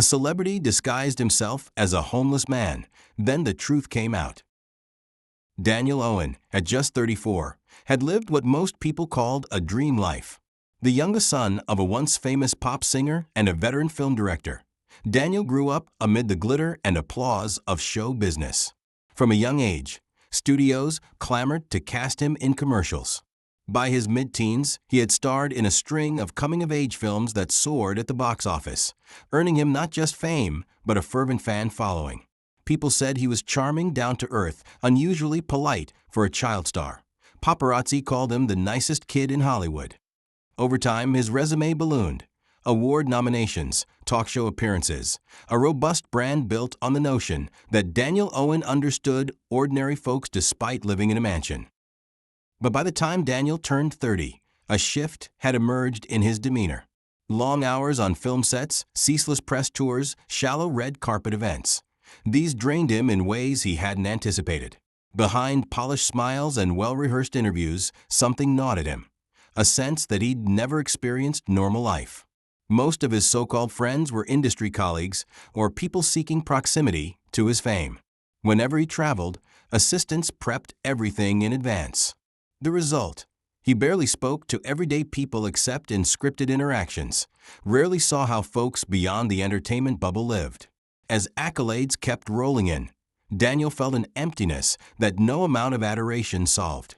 A celebrity disguised himself as a homeless man. Then the truth came out. Daniel Owen, at just 34, had lived what most people called a dream life. The youngest son of a once famous pop singer and a veteran film director, Daniel grew up amid the glitter and applause of show business. From a young age, studios clamored to cast him in commercials. By his mid-teens, he had starred in a string of coming-of-age films that soared at the box office, earning him not just fame, but a fervent fan following. People said he was charming, down-to-earth, unusually polite for a child star. Paparazzi called him the nicest kid in Hollywood. Over time, his resume ballooned. Award nominations, talk show appearances, a robust brand built on the notion that Daniel Owen understood ordinary folks despite living in a mansion. But by the time Daniel turned 30, a shift had emerged in his demeanor. Long hours on film sets, ceaseless press tours, shallow red carpet events. These drained him in ways he hadn't anticipated. Behind polished smiles and well-rehearsed interviews, something gnawed at him. A sense that he'd never experienced normal life. Most of his so-called friends were industry colleagues or people seeking proximity to his fame. Whenever he traveled, assistants prepped everything in advance. The result? He barely spoke to everyday people except in scripted interactions, rarely saw how folks beyond the entertainment bubble lived. As accolades kept rolling in, Daniel felt an emptiness that no amount of adoration solved.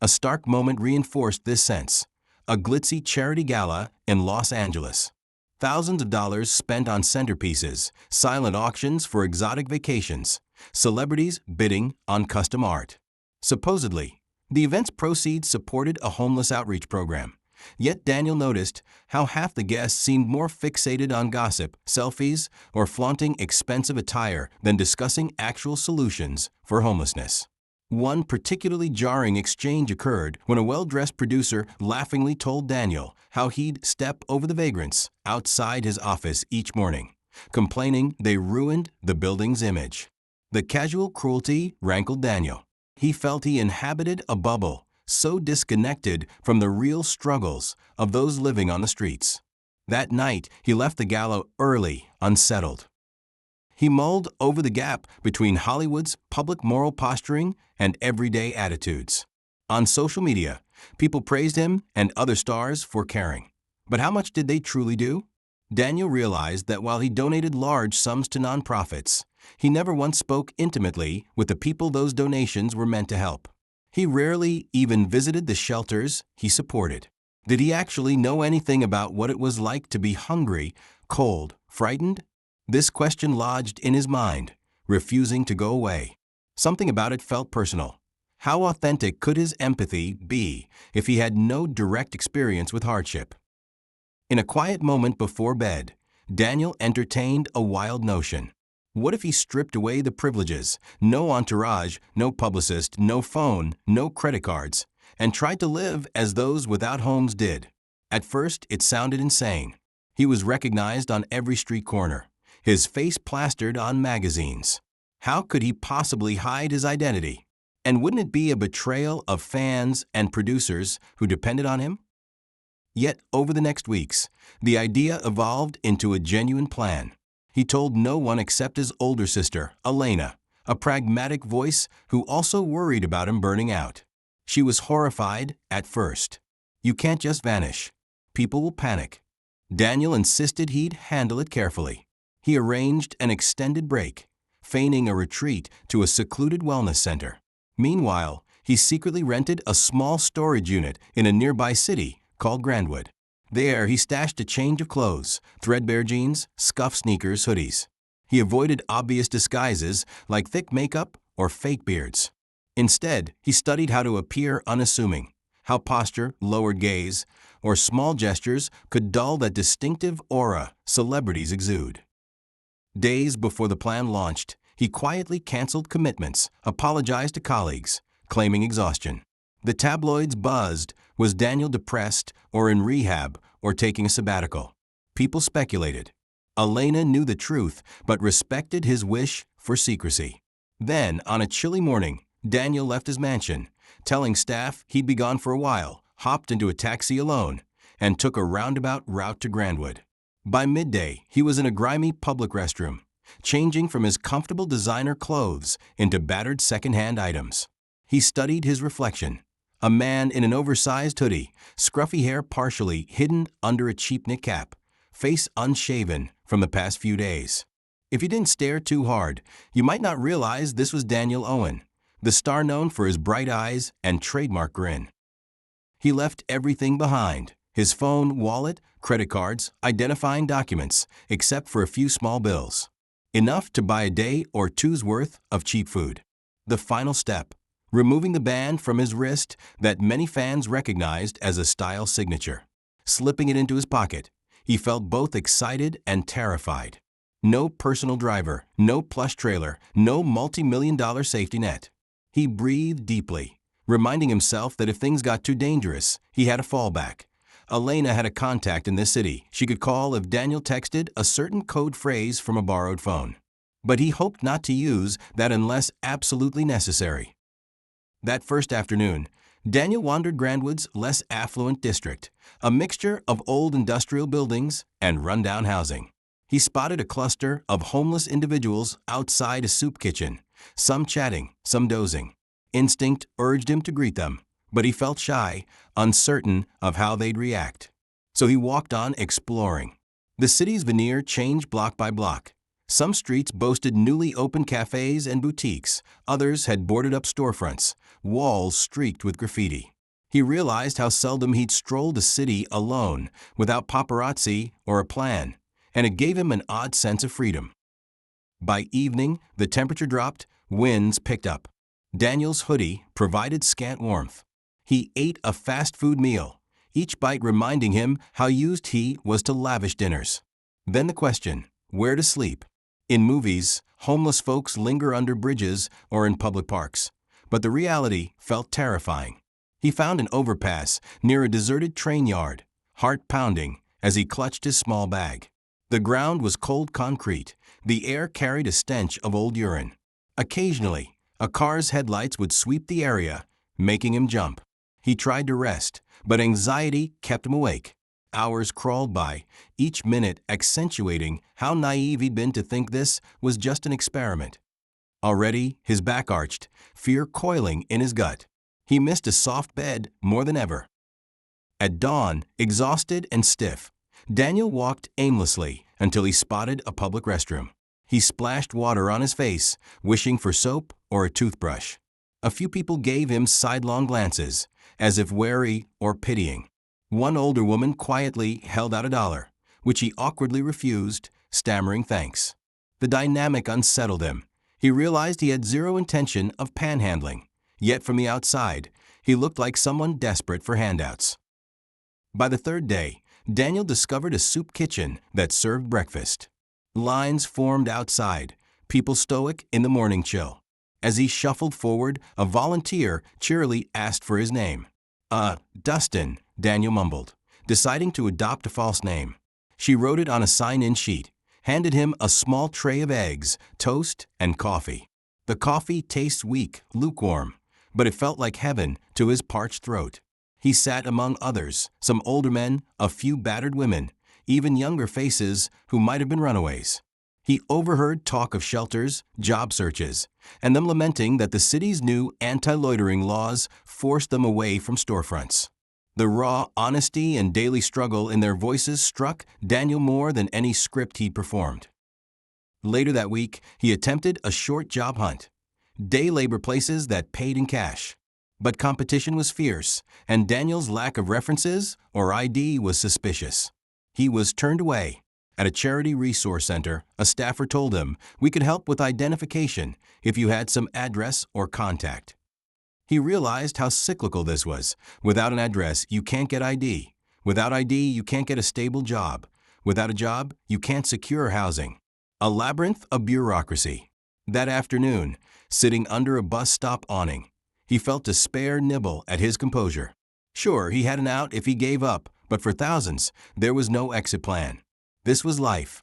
A stark moment reinforced this sense. A glitzy charity gala in Los Angeles. Thousands of dollars spent on centerpieces, silent auctions for exotic vacations, celebrities bidding on custom art. Supposedly, the event's proceeds supported a homeless outreach program. Yet Daniel noticed how half the guests seemed more fixated on gossip, selfies, or flaunting expensive attire than discussing actual solutions for homelessness. One particularly jarring exchange occurred when a well-dressed producer laughingly told Daniel how he'd step over the vagrants outside his office each morning, complaining they ruined the building's image. The casual cruelty rankled Daniel. He felt he inhabited a bubble, so disconnected from the real struggles of those living on the streets. That night, he left the gala early, unsettled. He mulled over the gap between Hollywood's public moral posturing and everyday attitudes. On social media, people praised him and other stars for caring. But how much did they truly do? Daniel realized that while he donated large sums to nonprofits, he never once spoke intimately with the people those donations were meant to help. He rarely even visited the shelters he supported. Did he actually know anything about what it was like to be hungry, cold, frightened? This question lodged in his mind, refusing to go away. Something about it felt personal. How authentic could his empathy be if he had no direct experience with hardship? In a quiet moment before bed, Daniel entertained a wild notion. What if he stripped away the privileges, no entourage, no publicist, no phone, no credit cards, and tried to live as those without homes did? At first, it sounded insane. He was recognized on every street corner, his face plastered on magazines. How could he possibly hide his identity? And wouldn't it be a betrayal of fans and producers who depended on him? Yet, over the next weeks, the idea evolved into a genuine plan. He told no one except his older sister, Elena, a pragmatic voice who also worried about him burning out. She was horrified at first. You can't just vanish. People will panic. Daniel insisted he'd handle it carefully. He arranged an extended break, feigning a retreat to a secluded wellness center. Meanwhile, he secretly rented a small storage unit in a nearby city called Grandwood. There, he stashed a change of clothes, threadbare jeans, scuffed sneakers, hoodies. He avoided obvious disguises like thick makeup or fake beards. Instead, he studied how to appear unassuming, how posture, lowered gaze, or small gestures could dull that distinctive aura celebrities exude. Days before the plan launched, he quietly canceled commitments, apologized to colleagues, claiming exhaustion. The tabloids buzzed. Was Daniel depressed or in rehab or taking a sabbatical? People speculated. Elena knew the truth but respected his wish for secrecy. Then, on a chilly morning, Daniel left his mansion, telling staff he'd be gone for a while, hopped into a taxi alone, and took a roundabout route to Grandwood. By midday, he was in a grimy public restroom, changing from his comfortable designer clothes into battered second-hand items. He studied his reflection. A man in an oversized hoodie, scruffy hair partially hidden under a cheap knit cap, face unshaven from the past few days. If you didn't stare too hard, you might not realize this was Daniel Owen, the star known for his bright eyes and trademark grin. He left everything behind: his phone, wallet, credit cards, identifying documents, except for a few small bills. Enough to buy a day or two's worth of cheap food. The final step: removing the band from his wrist that many fans recognized as a style signature. Slipping it into his pocket, he felt both excited and terrified. No personal driver, no plush trailer, no multi-million-dollar safety net. He breathed deeply, reminding himself that if things got too dangerous, he had a fallback. Elena had a contact in this city she could call if Daniel texted a certain code phrase from a borrowed phone. But he hoped not to use that unless absolutely necessary. That first afternoon, Daniel wandered Grandwood's less affluent district, a mixture of old industrial buildings and rundown housing. He spotted a cluster of homeless individuals outside a soup kitchen, some chatting, some dozing. Instinct urged him to greet them, but he felt shy, uncertain of how they'd react. So he walked on exploring. The city's veneer changed block by block. Some streets boasted newly opened cafes and boutiques, others had boarded up storefronts, walls streaked with graffiti. He realized how seldom he'd strolled a city alone, without paparazzi or a plan, and it gave him an odd sense of freedom. By evening, the temperature dropped, winds picked up. Daniel's hoodie provided scant warmth. He ate a fast food meal, each bite reminding him how used he was to lavish dinners. Then the question: where to sleep? In movies, homeless folks linger under bridges or in public parks, but the reality felt terrifying. He found an overpass near a deserted train yard, heart pounding as he clutched his small bag. The ground was cold concrete. The air carried a stench of old urine. Occasionally, a car's headlights would sweep the area, making him jump. He tried to rest, but anxiety kept him awake. Hours crawled by, each minute accentuating how naive he'd been to think this was just an experiment. Already, his back arched, fear coiling in his gut. He missed a soft bed more than ever. At dawn, exhausted and stiff, Daniel walked aimlessly until he spotted a public restroom. He splashed water on his face, wishing for soap or a toothbrush. A few people gave him sidelong glances, as if wary or pitying. One older woman quietly held out $1, which he awkwardly refused, stammering thanks. The dynamic unsettled him. He realized he had zero intention of panhandling, yet from the outside, he looked like someone desperate for handouts. By the third day, Daniel discovered a soup kitchen that served breakfast. Lines formed outside, people stoic in the morning chill. As he shuffled forward, a volunteer cheerily asked for his name. Dustin, Daniel mumbled, deciding to adopt a false name. She wrote it on a sign-in sheet, handed him a small tray of eggs, toast, and coffee. The coffee tastes weak, lukewarm, but it felt like heaven to his parched throat. He sat among others, some older men, a few battered women, even younger faces who might have been runaways. He overheard talk of shelters, job searches, and them lamenting that the city's new anti-loitering laws forced them away from storefronts. The raw honesty and daily struggle in their voices struck Daniel more than any script he'd performed. Later that week, he attempted a short job hunt. Day labor places that paid in cash. But competition was fierce, and Daniel's lack of references or ID was suspicious. He was turned away. At a charity resource center, a staffer told him, "We could help with identification if you had some address or contact." He realized how cyclical this was. Without an address, you can't get ID. Without ID, you can't get a stable job. Without a job, you can't secure housing. A labyrinth of bureaucracy. That afternoon, sitting under a bus stop awning, he felt despair nibble at his composure. Sure, he had an out if he gave up, but for thousands, there was no exit plan. This was life.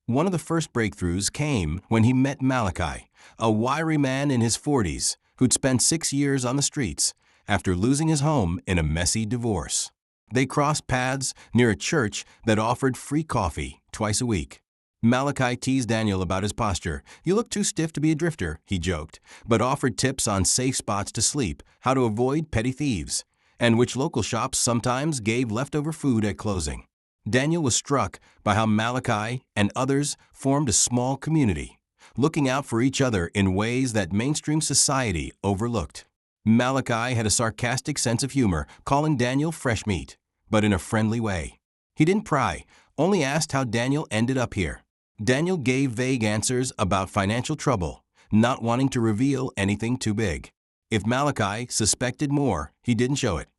One of the first breakthroughs came when he met Malachi, a wiry man in his 40s who'd spent 6 years on the streets after losing his home in a messy divorce. They crossed paths near a church that offered free coffee twice a week. Malachi teased Daniel about his posture. "You look too stiff to be a drifter," he joked, but offered tips on safe spots to sleep, how to avoid petty thieves, and which local shops sometimes gave leftover food at closing. Daniel was struck by how Malachi and others formed a small community, looking out for each other in ways that mainstream society overlooked. Malachi had a sarcastic sense of humor, calling Daniel fresh meat, but in a friendly way. He didn't pry, only asked how Daniel ended up here. Daniel gave vague answers about financial trouble, not wanting to reveal anything too big. If Malachi suspected more, he didn't show it.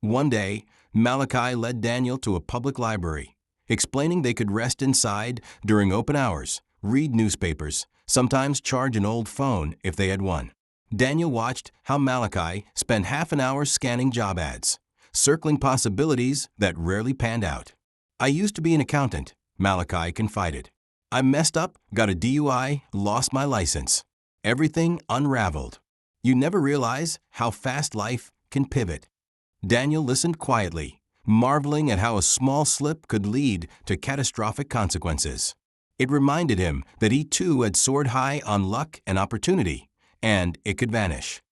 One day, Malachi led Daniel to a public library, explaining they could rest inside during open hours, read newspapers, sometimes charge an old phone if they had one. Daniel watched how Malachi spent half an hour scanning job ads, circling possibilities that rarely panned out. "I used to be an accountant," Malachi confided. "I messed up, got a DUI, lost my license. Everything unraveled." You never realize how fast life can pivot. Daniel listened quietly, marveling at how a small slip could lead to catastrophic consequences. It reminded him that he too had soared high on luck and opportunity, and it could vanish.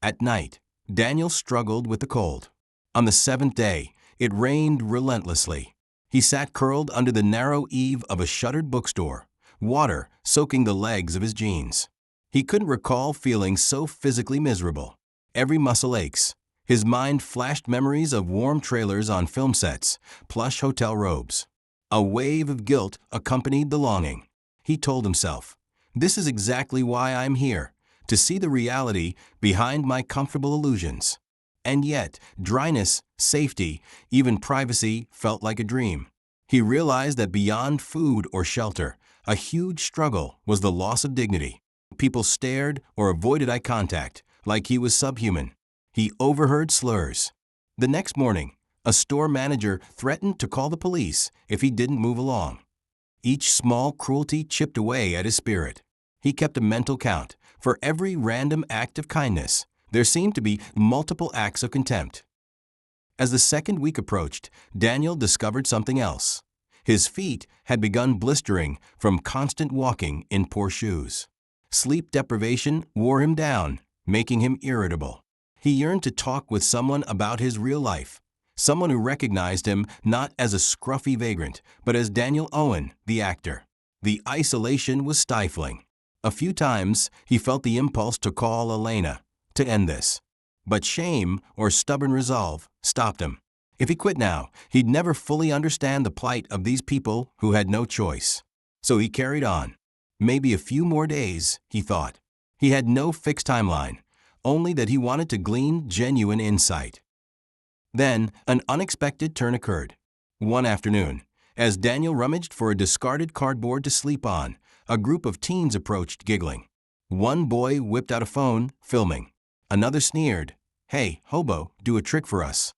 At night, Daniel struggled with the cold. On the seventh day, it rained relentlessly. He sat curled under the narrow eave of a shuttered bookstore, water soaking the legs of his jeans. He couldn't recall feeling so physically miserable. Every muscle aches. His mind flashed memories of warm trailers on film sets, plush hotel robes. A wave of guilt accompanied the longing. He told himself, "This is exactly why I'm here, to see the reality behind my comfortable illusions." And yet, dryness, safety, even privacy felt like a dream. He realized that beyond food or shelter, a huge struggle was the loss of dignity. People stared or avoided eye contact, like he was subhuman. He overheard slurs. The next morning, a store manager threatened to call the police if he didn't move along. Each small cruelty chipped away at his spirit. He kept a mental count. For every random act of kindness, there seemed to be multiple acts of contempt. As the second week approached, Daniel discovered something else. His feet had begun blistering from constant walking in poor shoes. Sleep deprivation wore him down, making him irritable. He yearned to talk with someone about his real life, someone who recognized him not as a scruffy vagrant, but as Daniel Owen, the actor. The isolation was stifling. A few times, he felt the impulse to call Elena to end this. But shame or stubborn resolve stopped him. If he quit now, he'd never fully understand the plight of these people who had no choice. So he carried on. Maybe a few more days, he thought. He had no fixed timeline, only that he wanted to glean genuine insight. Then, an unexpected turn occurred. One afternoon, as Daniel rummaged for a discarded cardboard to sleep on, a group of teens approached giggling. One boy whipped out a phone, filming. Another sneered, "Hey, hobo, do a trick for us."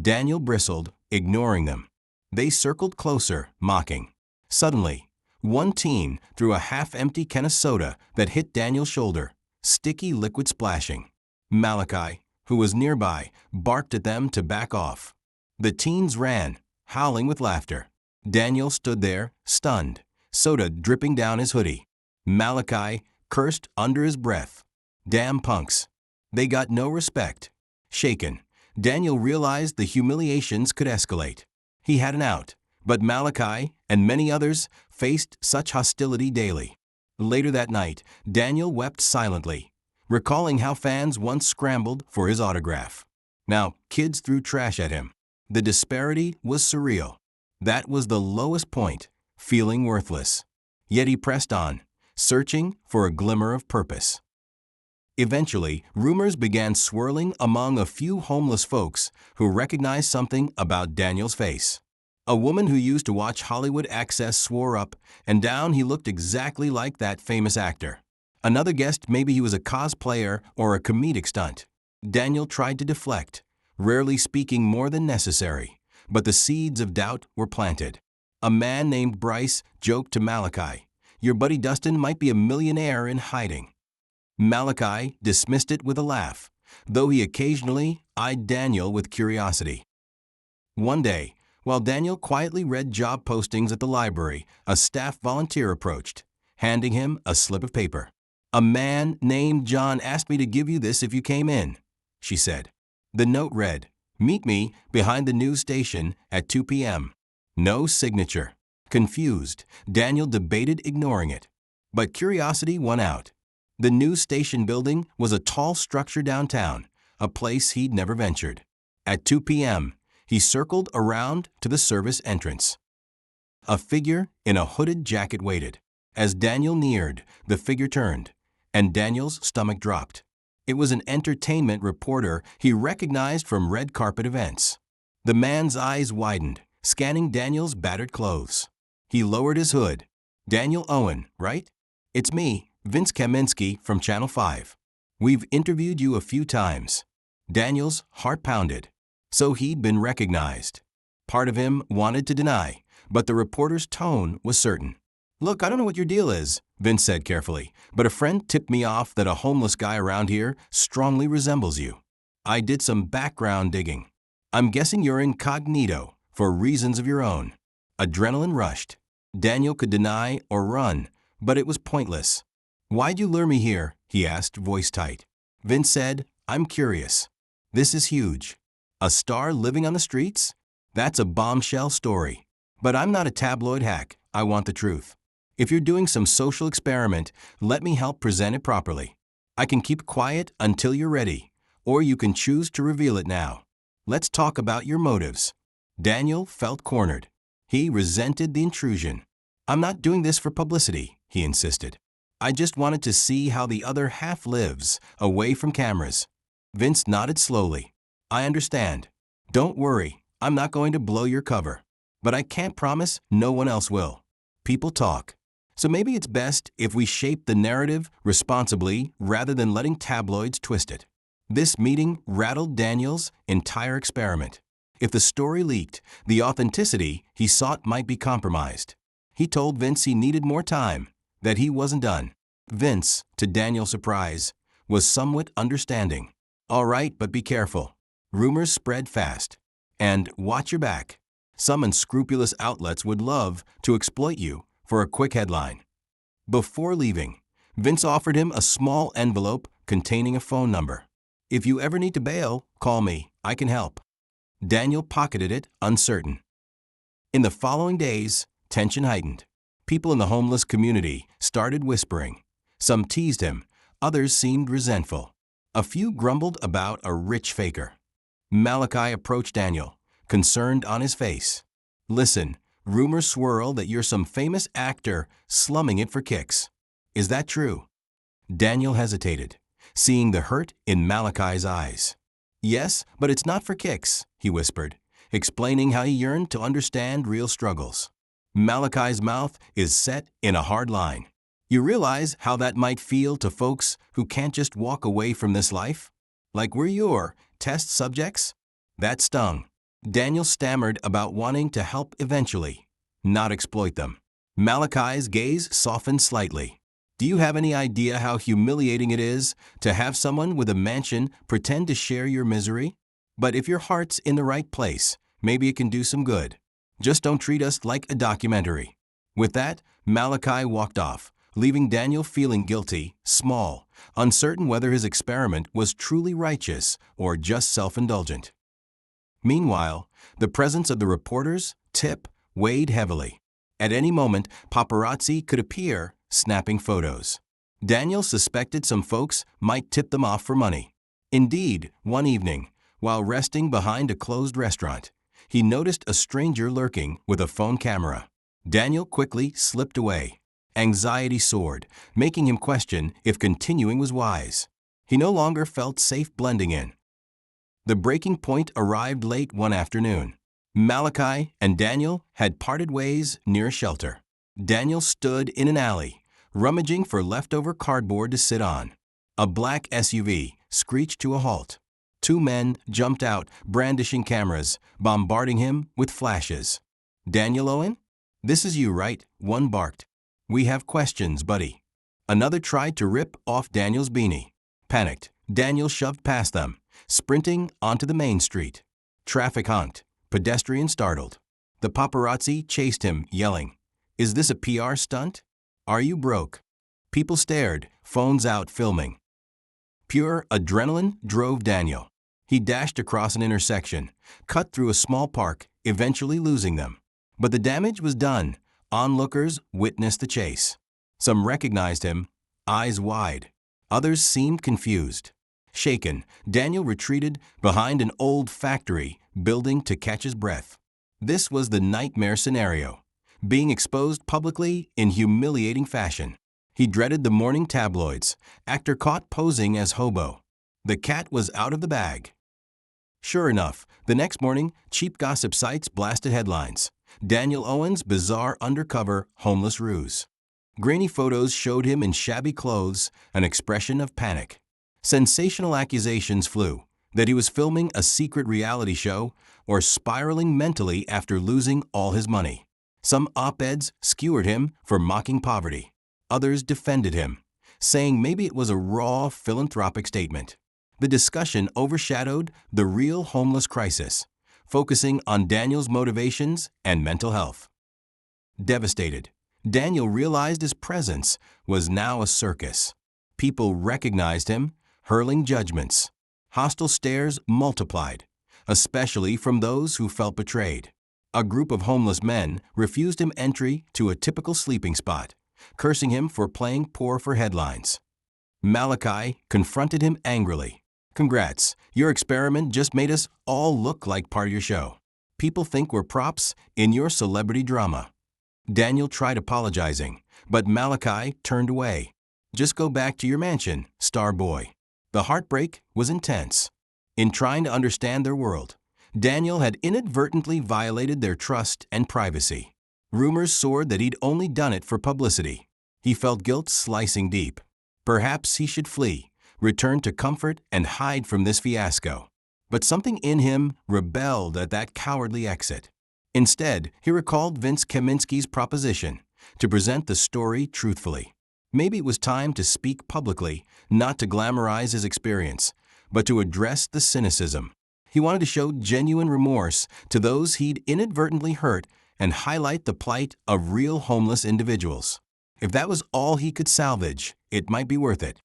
Daniel bristled, ignoring them. They circled closer, mocking. Suddenly, one teen threw a half-empty can of soda that hit Daniel's shoulder, sticky liquid splashing. Malachi, who was nearby, barked at them to back off. The teens ran, howling with laughter. Daniel stood there, stunned, soda dripping down his hoodie. Malachi cursed under his breath. "Damn punks." They got no respect. Shaken, Daniel realized the humiliations could escalate. He had an out, but Malachi and many others faced such hostility daily. Later that night, Daniel wept silently, recalling how fans once scrambled for his autograph. Now, kids threw trash at him. The disparity was surreal. That was the lowest point, feeling worthless. Yet he pressed on, searching for a glimmer of purpose. Eventually, rumors began swirling among a few homeless folks who recognized something about Daniel's face. A woman who used to watch Hollywood Access swore up and down he looked exactly like that famous actor. Another guessed maybe he was a cosplayer or a comedic stunt. Daniel tried to deflect, rarely speaking more than necessary, but the seeds of doubt were planted. A man named Bryce joked to Malachi, "Your buddy Dustin might be a millionaire in hiding." Malachi dismissed it with a laugh, though he occasionally eyed Daniel with curiosity. One day, while Daniel quietly read job postings at the library, a staff volunteer approached, handing him a slip of paper. "A man named John asked me to give you this if you came in," she said. The note read, "Meet me behind the news station at 2 p.m. No signature. Confused, Daniel debated ignoring it. But curiosity won out. The news station building was a tall structure downtown, a place he'd never ventured. At 2 p.m., he circled around to the service entrance. A figure in a hooded jacket waited. As Daniel neared, the figure turned, and Daniel's stomach dropped. It was an entertainment reporter he recognized from red carpet events. The man's eyes widened, scanning Daniel's battered clothes. He lowered his hood. "Daniel Owen, right? It's me, Vince Kaminsky from Channel 5. We've interviewed you a few times." Daniel's heart pounded. So he'd been recognized. Part of him wanted to deny, but the reporter's tone was certain. "Look, I don't know what your deal is," Vince said carefully, "but a friend tipped me off that a homeless guy around here strongly resembles you. I did some background digging. I'm guessing you're incognito for reasons of your own." Adrenaline rushed. Daniel could deny or run, but it was pointless. "Why'd you lure me here?" he asked, voice tight. Vince said, "I'm curious. This is huge. A star living on the streets? That's a bombshell story. But I'm not a tabloid hack. I want the truth. If you're doing some social experiment, let me help present it properly. I can keep quiet until you're ready, or you can choose to reveal it now. Let's talk about your motives." Daniel felt cornered. He resented the intrusion. "I'm not doing this for publicity," he insisted. "I just wanted to see how the other half lives, away from cameras." Vince nodded slowly. "I understand. Don't worry, I'm not going to blow your cover. But I can't promise no one else will. People talk. So maybe it's best if we shape the narrative responsibly rather than letting tabloids twist it." This meeting rattled Daniel's entire experiment. If the story leaked, the authenticity he sought might be compromised. He told Vince he needed more time, that he wasn't done. Vince, to Daniel's surprise, was somewhat understanding. "All right, but be careful. Rumors spread fast. And watch your back. Some unscrupulous outlets would love to exploit you for a quick headline." Before leaving, Vince offered him a small envelope containing a phone number. "If you ever need to bail, call me. I can help." Daniel pocketed it, uncertain. In the following days, tension heightened. People in the homeless community started whispering. Some teased him, others seemed resentful. A few grumbled about a rich faker. Malachi approached Daniel, concerned on his face. "Listen, rumors swirl that you're some famous actor slumming it for kicks. Is that true?" Daniel hesitated, seeing the hurt in Malachi's eyes. "Yes, but it's not for kicks," he whispered, explaining how he yearned to understand real struggles. Malachi's mouth is set in a hard line. "You realize how that might feel to folks who can't just walk away from this life? Like we're your test subjects?" That stung. Daniel stammered about wanting to help eventually, not exploit them. Malachi's gaze softened slightly. "Do you have any idea how humiliating it is to have someone with a mansion pretend to share your misery? But if your heart's in the right place, maybe it can do some good. Just don't treat us like a documentary." With that, Malachi walked off, leaving Daniel feeling guilty, small, uncertain whether his experiment was truly righteous or just self-indulgent. Meanwhile, the presence of the reporter's tip weighed heavily. At any moment, paparazzi could appear, snapping photos. Daniel suspected some folks might tip them off for money. Indeed, one evening, while resting behind a closed restaurant, he noticed a stranger lurking with a phone camera. Daniel quickly slipped away. Anxiety soared, making him question if continuing was wise. He no longer felt safe blending in. The breaking point arrived late one afternoon. Malachi and Daniel had parted ways near a shelter. Daniel stood in an alley, rummaging for leftover cardboard to sit on. A black SUV screeched to a halt. Two men jumped out, brandishing cameras, bombarding him with flashes. "Daniel Owen? This is you, right?" one barked. "We have questions, buddy." Another tried to rip off Daniel's beanie. Panicked, Daniel shoved past them, sprinting onto the main street. Traffic honked. pedestrian startled. The paparazzi chased him, yelling, "Is this a PR stunt? Are you broke?" People stared, phones out filming. Pure adrenaline drove Daniel. He dashed across an intersection, cut through a small park, eventually losing them. But the damage was done. Onlookers witnessed the chase. Some recognized him, eyes wide. Others seemed confused. Shaken, Daniel retreated behind an old factory building to catch his breath. This was the nightmare scenario, being exposed publicly in humiliating fashion. He dreaded the morning tabloids, actor caught posing as hobo. The cat was out of the bag. Sure enough, the next morning, cheap gossip sites blasted headlines. Daniel Owen's bizarre undercover homeless ruse. Grainy photos showed him in shabby clothes, an expression of panic. Sensational accusations flew that he was filming a secret reality show or spiraling mentally after losing all his money. Some op-eds skewered him for mocking poverty. Others defended him, saying maybe it was a raw philanthropic statement. The discussion overshadowed the real homeless crisis, focusing on Daniel's motivations and mental health. Devastated, Daniel realized his presence was now a circus. People recognized him, hurling judgments. Hostile stares multiplied, especially from those who felt betrayed. A group of homeless men refused him entry to a typical sleeping spot, cursing him for playing poor for headlines. Malachi confronted him angrily. "Congrats, your experiment just made us all look like part of your show. People think we're props in your celebrity drama." Daniel tried apologizing, but Malachi turned away. "Just go back to your mansion, star boy." The heartbreak was intense. In trying to understand their world, Daniel had inadvertently violated their trust and privacy. Rumors soared that he'd only done it for publicity. He felt guilt slicing deep. Perhaps he should flee, return to comfort, and hide from this fiasco. But something in him rebelled at that cowardly exit. Instead, he recalled Vince Kaminsky's proposition to present the story truthfully. Maybe it was time to speak publicly, not to glamorize his experience, but to address the cynicism. He wanted to show genuine remorse to those he'd inadvertently hurt and highlight the plight of real homeless individuals. If that was all he could salvage, it might be worth it.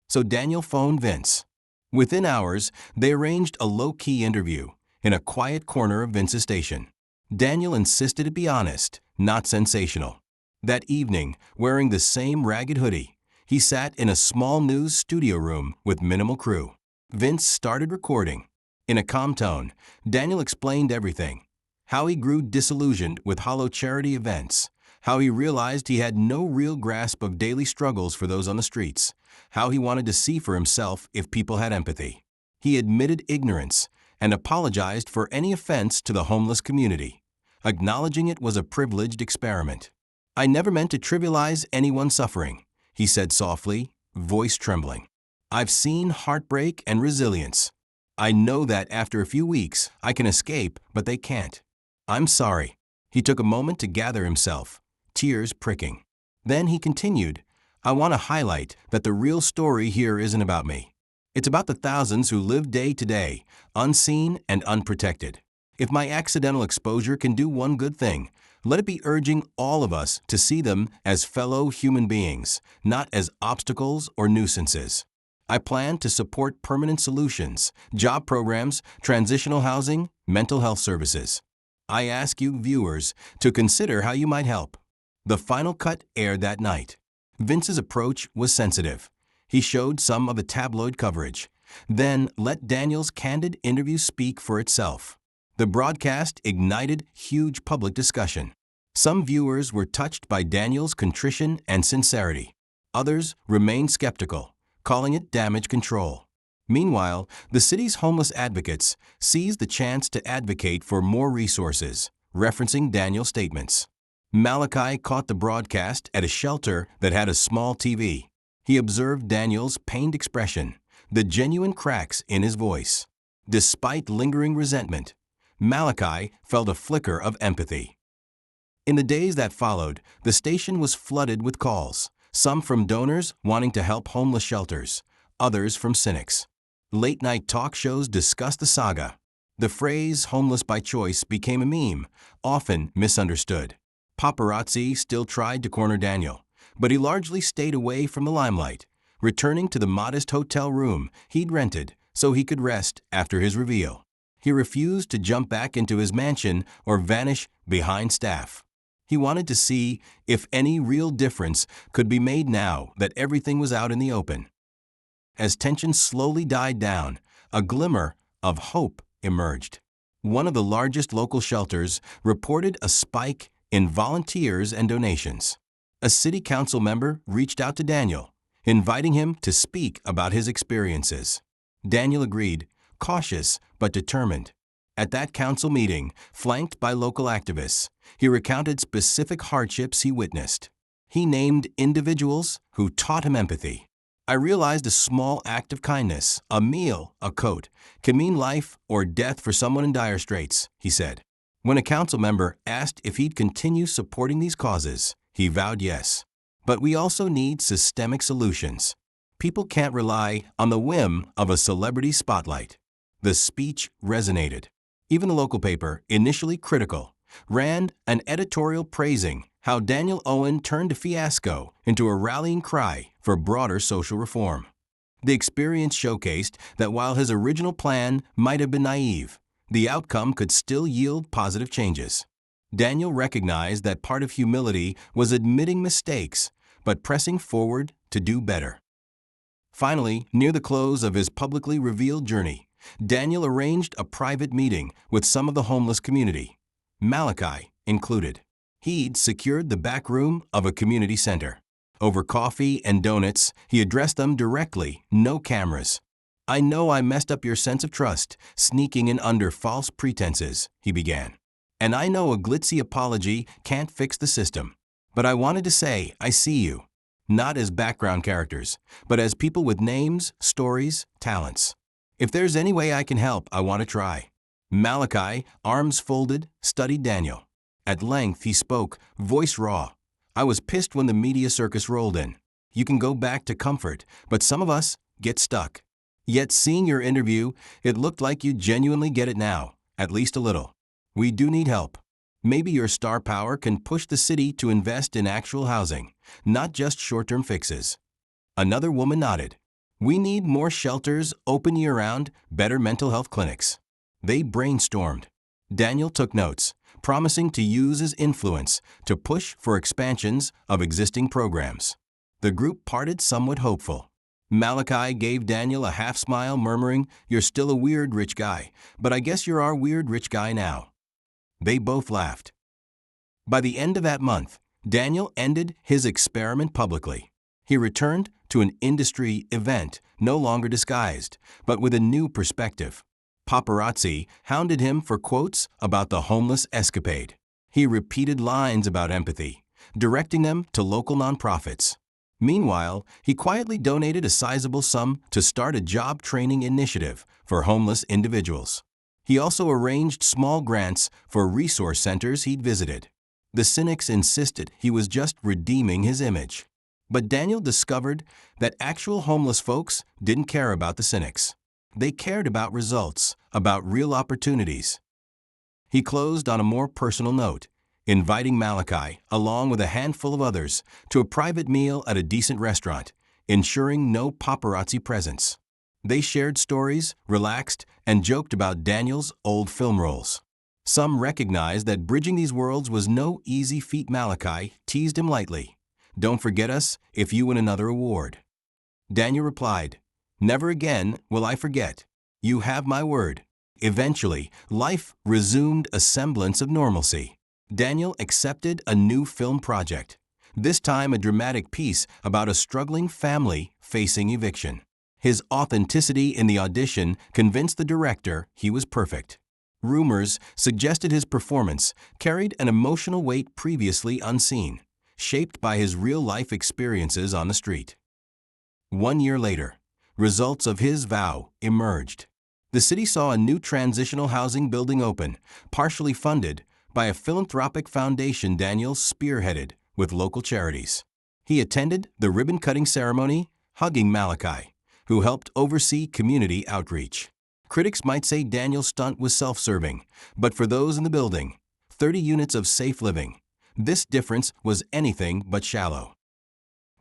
So Daniel phoned Vince. Within hours, they arranged a low-key interview in a quiet corner of Vince's station. Daniel insisted it be honest, not sensational. That evening, wearing the same ragged hoodie, he sat in a small news studio room with minimal crew. Vince started recording. In a calm tone, Daniel explained everything. How he grew disillusioned with hollow charity events. How he realized he had no real grasp of daily struggles for those on the streets. How he wanted to see for himself if people had empathy. He admitted ignorance and apologized for any offense to the homeless community, acknowledging it was a privileged experiment. "I never meant to trivialize anyone's suffering," he said softly, voice trembling. "I've seen heartbreak and resilience. I know that after a few weeks I can escape, but they can't. I'm sorry." He took a moment to gather himself, tears pricking. Then he continued, "I want to highlight that the real story here isn't about me. It's about the thousands who live day to day, unseen and unprotected. If my accidental exposure can do one good thing, let it be urging all of us to see them as fellow human beings, not as obstacles or nuisances. I plan to support permanent solutions, job programs, transitional housing, mental health services. I ask you, viewers, to consider how you might help." The final cut aired that night. Vince's approach was sensitive. He showed some of the tabloid coverage, then let Daniel's candid interview speak for itself. The broadcast ignited huge public discussion. Some viewers were touched by Daniel's contrition and sincerity. Others remained skeptical, calling it damage control. Meanwhile, the city's homeless advocates seized the chance to advocate for more resources, referencing Daniel's statements. Malachi caught the broadcast at a shelter that had a small TV. He observed Daniel's pained expression, the genuine cracks in his voice. Despite lingering resentment, Malachi felt a flicker of empathy. In the days that followed, the station was flooded with calls, some from donors wanting to help homeless shelters, others from cynics. Late-night talk shows discussed the saga. The phrase homeless by choice became a meme, often misunderstood. Paparazzi still tried to corner Daniel, but he largely stayed away from the limelight, returning to the modest hotel room he'd rented so he could rest after his reveal. He refused to jump back into his mansion or vanish behind staff. He wanted to see if any real difference could be made now that everything was out in the open. As tension slowly died down, a glimmer of hope emerged. One of the largest local shelters reported a spike in volunteers and donations. A city council member reached out to Daniel, inviting him to speak about his experiences. Daniel agreed, cautious but determined. At that council meeting, flanked by local activists, he recounted specific hardships he witnessed. He named individuals who taught him empathy. I realized a small act of kindness, a meal, a coat, can mean life or death for someone in dire straits, he said. When a council member asked if he'd continue supporting these causes, he vowed yes. But we also need systemic solutions. People can't rely on the whim of a celebrity spotlight. The speech resonated. Even the local paper, initially critical, ran an editorial praising how Daniel Owen turned a fiasco into a rallying cry for broader social reform. The experience showcased that while his original plan might have been naive, the outcome could still yield positive changes. Daniel recognized that part of humility was admitting mistakes, but pressing forward to do better. Finally, near the close of his publicly revealed journey, Daniel arranged a private meeting with some of the homeless community, Malachi included. He'd secured the back room of a community center. Over coffee and donuts, he addressed them directly, no cameras. "I know I messed up your sense of trust, sneaking in under false pretenses," he began. "And I know a glitzy apology can't fix the system. But I wanted to say I see you, not as background characters, but as people with names, stories, talents. If there's any way I can help, I want to try." Malachi, arms folded, studied Daniel. At length he spoke, voice raw. "I was pissed when the media circus rolled in. You can go back to comfort, but some of us get stuck. Yet seeing your interview, it looked like you genuinely get it now, at least a little. We do need help. Maybe your star power can push the city to invest in actual housing, not just short-term fixes." Another woman nodded. "We need more shelters, open year-round, better mental health clinics." They brainstormed. Daniel took notes, promising to use his influence to push for expansions of existing programs. The group parted somewhat hopeful. Malachi gave Daniel a half-smile, murmuring, "You're still a weird rich guy, but I guess you're our weird rich guy now." They both laughed. By the end of that month, Daniel ended his experiment publicly. He returned to an industry event, no longer disguised, but with a new perspective. Paparazzi hounded him for quotes about the homeless escapade. He repeated lines about empathy, directing them to local nonprofits. Meanwhile, he quietly donated a sizable sum to start a job training initiative for homeless individuals. He also arranged small grants for resource centers he'd visited. The cynics insisted he was just redeeming his image. But Daniel discovered that actual homeless folks didn't care about the cynics. They cared about results, about real opportunities. He closed on a more personal note, inviting Malachi, along with a handful of others, to a private meal at a decent restaurant, ensuring no paparazzi presence. They shared stories, relaxed, and joked about Daniel's old film roles. Some recognized that bridging these worlds was no easy feat. Malachi teased him lightly. "Don't forget us if you win another award." Daniel replied, "Never again will I forget. You have my word." Eventually, life resumed a semblance of normalcy. Daniel accepted a new film project, this time a dramatic piece about a struggling family facing eviction. His authenticity in the audition convinced the director he was perfect. Rumors suggested his performance carried an emotional weight previously unseen, shaped by his real-life experiences on the street. 1 year later, results of his vow emerged. The city saw a new transitional housing building open, partially funded by a philanthropic foundation Daniel spearheaded with local charities. He attended the ribbon-cutting ceremony, hugging Malachi, who helped oversee community outreach. Critics might say Daniel's stunt was self-serving, but for those in the building, 30 units of safe living, this difference was anything but shallow.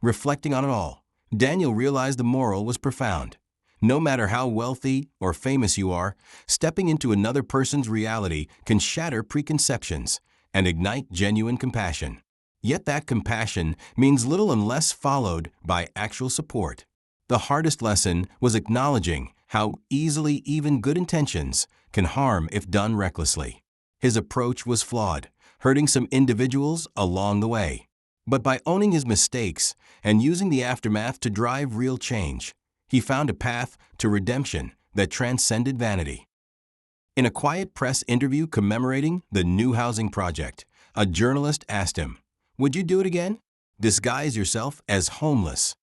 Reflecting on it all, Daniel realized the moral was profound. No matter how wealthy or famous you are, stepping into another person's reality can shatter preconceptions and ignite genuine compassion. Yet that compassion means little unless followed by actual support. The hardest lesson was acknowledging how easily even good intentions can harm if done recklessly. His approach was flawed, hurting some individuals along the way. But by owning his mistakes and using the aftermath to drive real change, he found a path to redemption that transcended vanity. In a quiet press interview commemorating the new housing project, a journalist asked him, "Would you do it again? Disguise yourself as homeless?"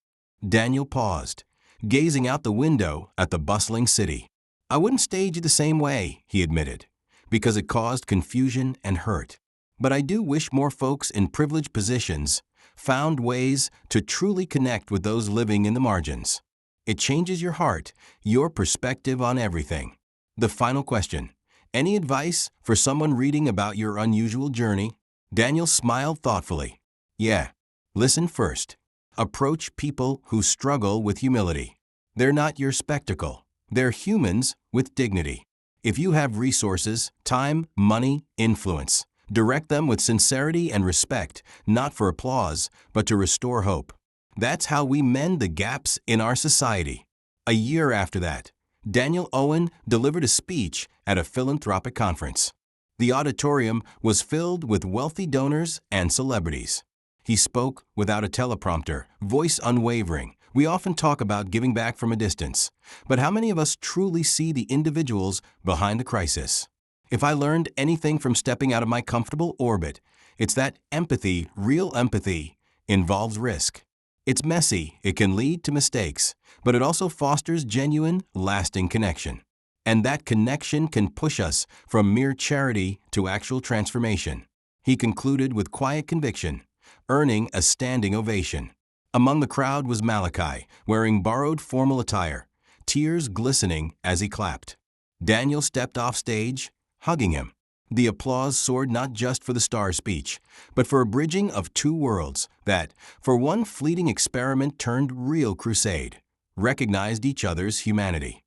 Daniel paused, gazing out the window at the bustling city. "I wouldn't stage it the same way," he admitted, "because it caused confusion and hurt. But I do wish more folks in privileged positions found ways to truly connect with those living in the margins. It changes your heart, your perspective on everything." The final question: any advice for someone reading about your unusual journey? Daniel smiled thoughtfully. "Yeah. Listen first. Approach people who struggle with humility. They're not your spectacle. They're humans with dignity. If you have resources, time, money, influence, direct them with sincerity and respect, not for applause, but to restore hope. That's how we mend the gaps in our society." A year after that, Daniel Owen delivered a speech at a philanthropic conference. The auditorium was filled with wealthy donors and celebrities. He spoke without a teleprompter, voice unwavering. We often talk about giving back from a distance, but how many of us truly see the individuals behind the crisis? If I learned anything from stepping out of my comfortable orbit, it's that empathy, real empathy, involves risk. It's messy, it can lead to mistakes, but it also fosters genuine, lasting connection. And that connection can push us from mere charity to actual transformation. He concluded with quiet conviction, earning a standing ovation. Among the crowd was Malachi, wearing borrowed formal attire, tears glistening as he clapped. Daniel stepped off stage, hugging him. The applause soared not just for the star speech, but for a bridging of two worlds that, for one fleeting experiment turned real crusade, recognized each other's humanity.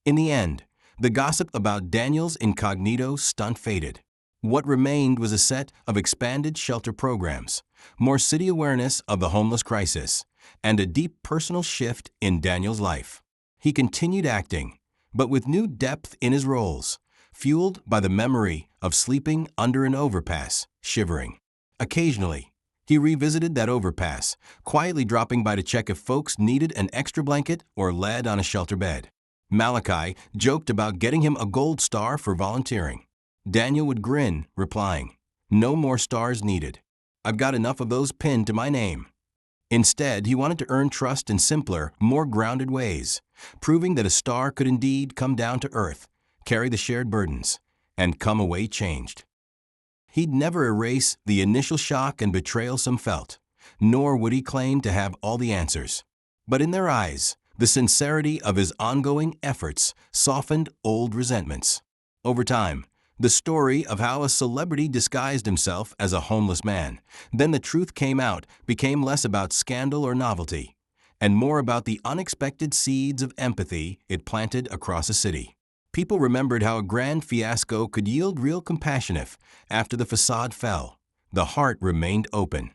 In the end, the gossip about Daniel's incognito stunt faded. What remained was a set of expanded shelter programs, more city awareness of the homeless crisis, and a deep personal shift in Daniel's life. He continued acting, but with new depth in his roles, fueled by the memory of sleeping under an overpass, shivering. Occasionally, he revisited that overpass, quietly dropping by to check if folks needed an extra blanket or lead on a shelter bed. Malachi joked about getting him a gold star for volunteering. Daniel would grin, replying, "No more stars needed. I've got enough of those pinned to my name." Instead, he wanted to earn trust in simpler, more grounded ways, proving that a star could indeed come down to earth, carry the shared burdens, and come away changed. He'd never erase the initial shock and betrayal some felt, nor would he claim to have all the answers. But in their eyes, the sincerity of his ongoing efforts softened old resentments. Over time, the story of how a celebrity disguised himself as a homeless man, then the truth came out, became less about scandal or novelty, and more about the unexpected seeds of empathy it planted across a city. People remembered how a grand fiasco could yield real compassion if, after the facade fell, the heart remained open.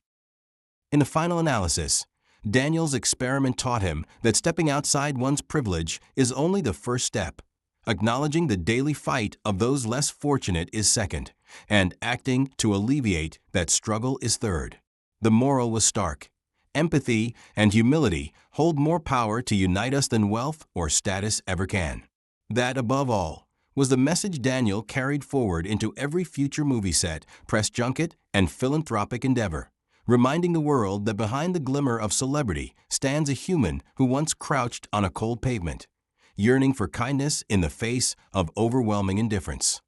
In the final analysis, Daniel's experiment taught him that stepping outside one's privilege is only the first step. Acknowledging the daily fight of those less fortunate is second, and acting to alleviate that struggle is third. The moral was stark. Empathy and humility hold more power to unite us than wealth or status ever can. That, above all, was the message Daniel carried forward into every future movie set, press junket, and philanthropic endeavor, reminding the world that behind the glimmer of celebrity stands a human who once crouched on a cold pavement, yearning for kindness in the face of overwhelming indifference.